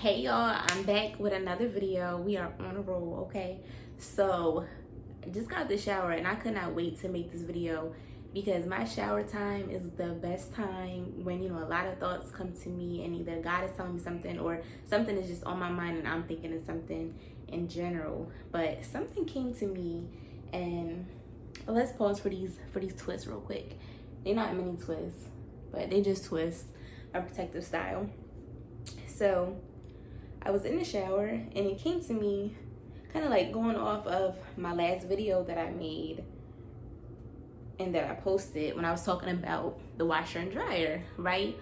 Hey y'all, I'm back with another video. We are on a roll, okay? So I just got the shower and I could not wait to make this video because my shower time is the best time when, a lot of thoughts come to me and either God is telling me something or something is just on my mind and I'm thinking of something in general. But something came to me, and let's pause for these twists real quick. They're not mini twists, but they just twist a protective style. So I was in the shower and it came to me kind of like going off of my last video that I made and that I posted when I was talking about the washer and dryer, right?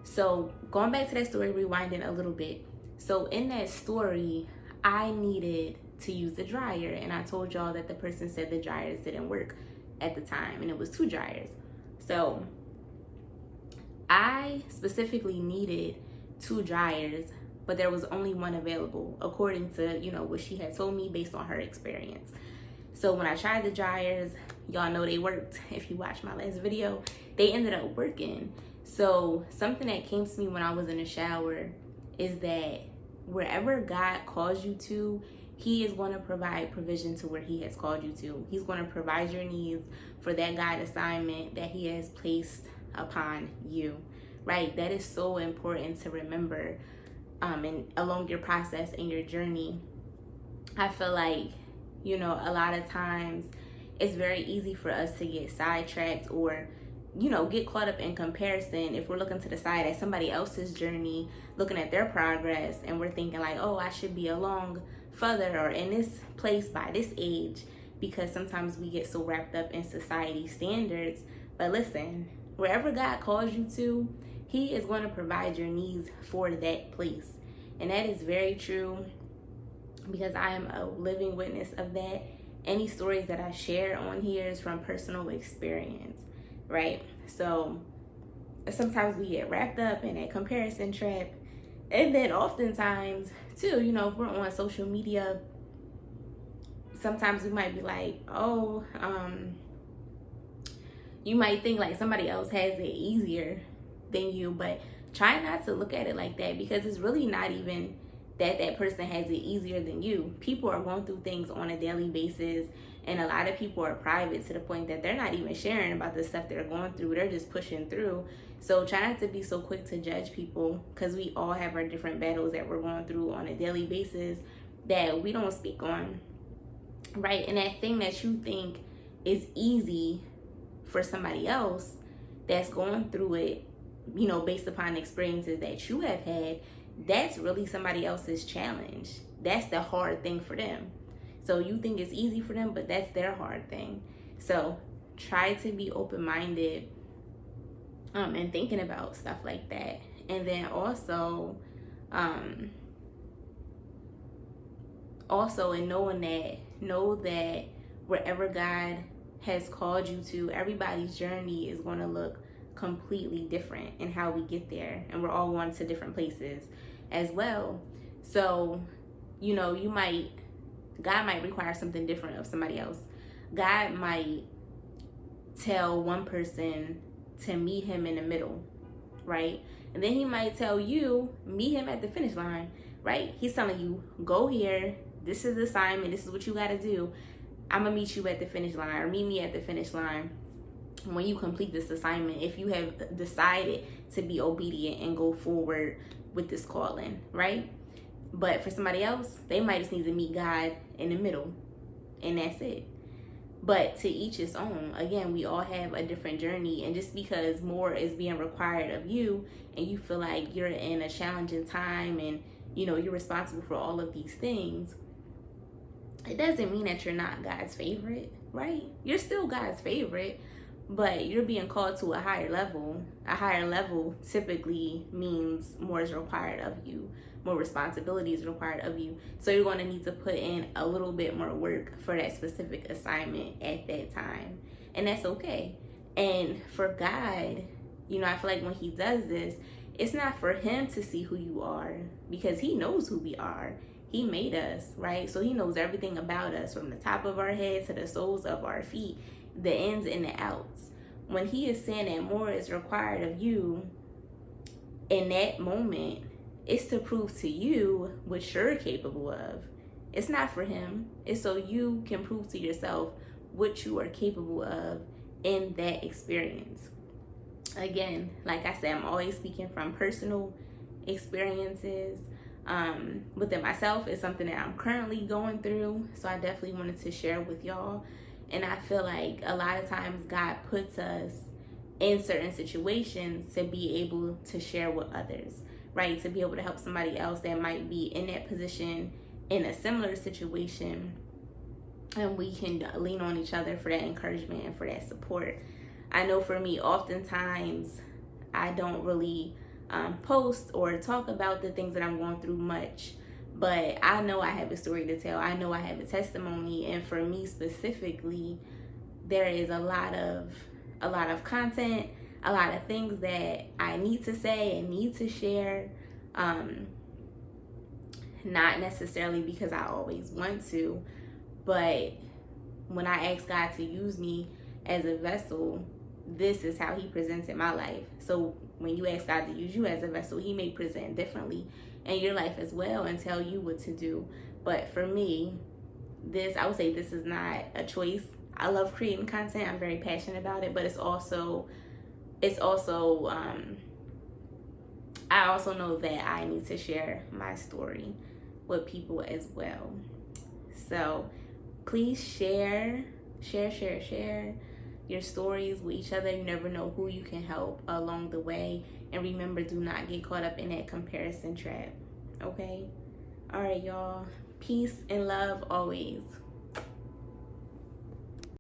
So going back to that story, rewinding a little bit. So in that story, I needed to use the dryer, and I told y'all that the person said the dryers didn't work at the time and it was 2 dryers. So I specifically needed 2 dryers, but there was only one available according to, what she had told me based on her experience. So when I tried the dryers, y'all know they worked. If you watched my last video, they ended up working. So something that came to me when I was in the shower is that wherever God calls you to, He is going to provide provision to where He has called you to. He's going to provide your needs for that God assignment that He has placed upon you, right? That is so important to remember. And along your process and your journey, I feel like, a lot of times it's very easy for us to get sidetracked or, get caught up in comparison if we're looking to the side at somebody else's journey, looking at their progress, and we're thinking like, oh, I should be along further or in this place by this age, because sometimes we get so wrapped up in society standards. But listen, wherever God calls you to, He is going to provide your needs for that place. And that is very true because I am a living witness of that. Any stories that I share on here is from personal experience, right? So sometimes we get wrapped up in that comparison trap. And then oftentimes, too, if we're on social media, sometimes we might be like, you might think like somebody else has it easier than you, but try not to look at it like that, because it's really not even that person has it easier than you. People are going through things on a daily basis, and a lot of people are private to the point that they're not even sharing about the stuff they're going through. They're just pushing through. So try not to be so quick to judge people, because we all have our different battles that we're going through on a daily basis that we don't speak on, right? And that thing that you think is easy for somebody else that's going through it, based upon experiences that you have had, that's really somebody else's challenge. That's the hard thing for them. So you think it's easy for them, but that's their hard thing. So try to be open-minded and thinking about stuff like that. And then also in know that wherever God has called you to, everybody's journey is going to look completely different in how we get there, and we're all going to different places as well. So God might require something different of somebody else. God might tell one person to meet Him in the middle, right? And then He might tell you, meet Him at the finish line, right? He's telling you, go here, this is the assignment, this is what you got to do. I'm gonna meet you at the finish line, or meet me at the finish line when you complete this assignment, if you have decided to be obedient and go forward with this calling, right? But for somebody else, they might just need to meet God in the middle, and that's it. But to each his own. Again, we all have a different journey, and just because more is being required of you and you feel like you're in a challenging time and you're responsible for all of these things, it doesn't mean that you're not God's favorite, right? You're still God's favorite, but you're being called to a higher level. A higher level typically means more is required of you, more responsibility is required of you. So you're going to need to put in a little bit more work for that specific assignment at that time. And that's okay. And for God, I feel like when He does this, it's not for Him to see who you are, because He knows who we are. He made us, right? So He knows everything about us, from the top of our head to the soles of our feet, the ins and the outs. When He is saying that more is required of you in that moment, It's to prove to you what you're capable of. It's not for him. It's so you can prove to yourself what you are capable of in that experience. Again, like I said, I'm always speaking from personal experiences. Within myself, is something that I'm currently going through. So I definitely wanted to share with y'all. And I feel like a lot of times God puts us in certain situations to be able to share with others, right? To be able to help somebody else that might be in that position, in a similar situation, and we can lean on each other for that encouragement and for that support. I know for me, oftentimes I don't really post or talk about the things that I'm going through much, but I know I have a story to tell. I know I have a testimony, and for me specifically, there is a lot of content, a lot of things that I need to say and need to share. Not necessarily because I always want to, but when I ask God to use me as a vessel, this is how he presents in my life. So when you ask God to use you as a vessel, he may present differently in your life as well and tell you what to do. But for me, I would say this is not a choice. I love creating content. I'm very passionate about it, but it's also I also know that I need to share my story with people as well. So please share your stories with each other. You never know who you can help along the way. And remember, do not get caught up in that comparison trap. Okay? All right, y'all. Peace and love always.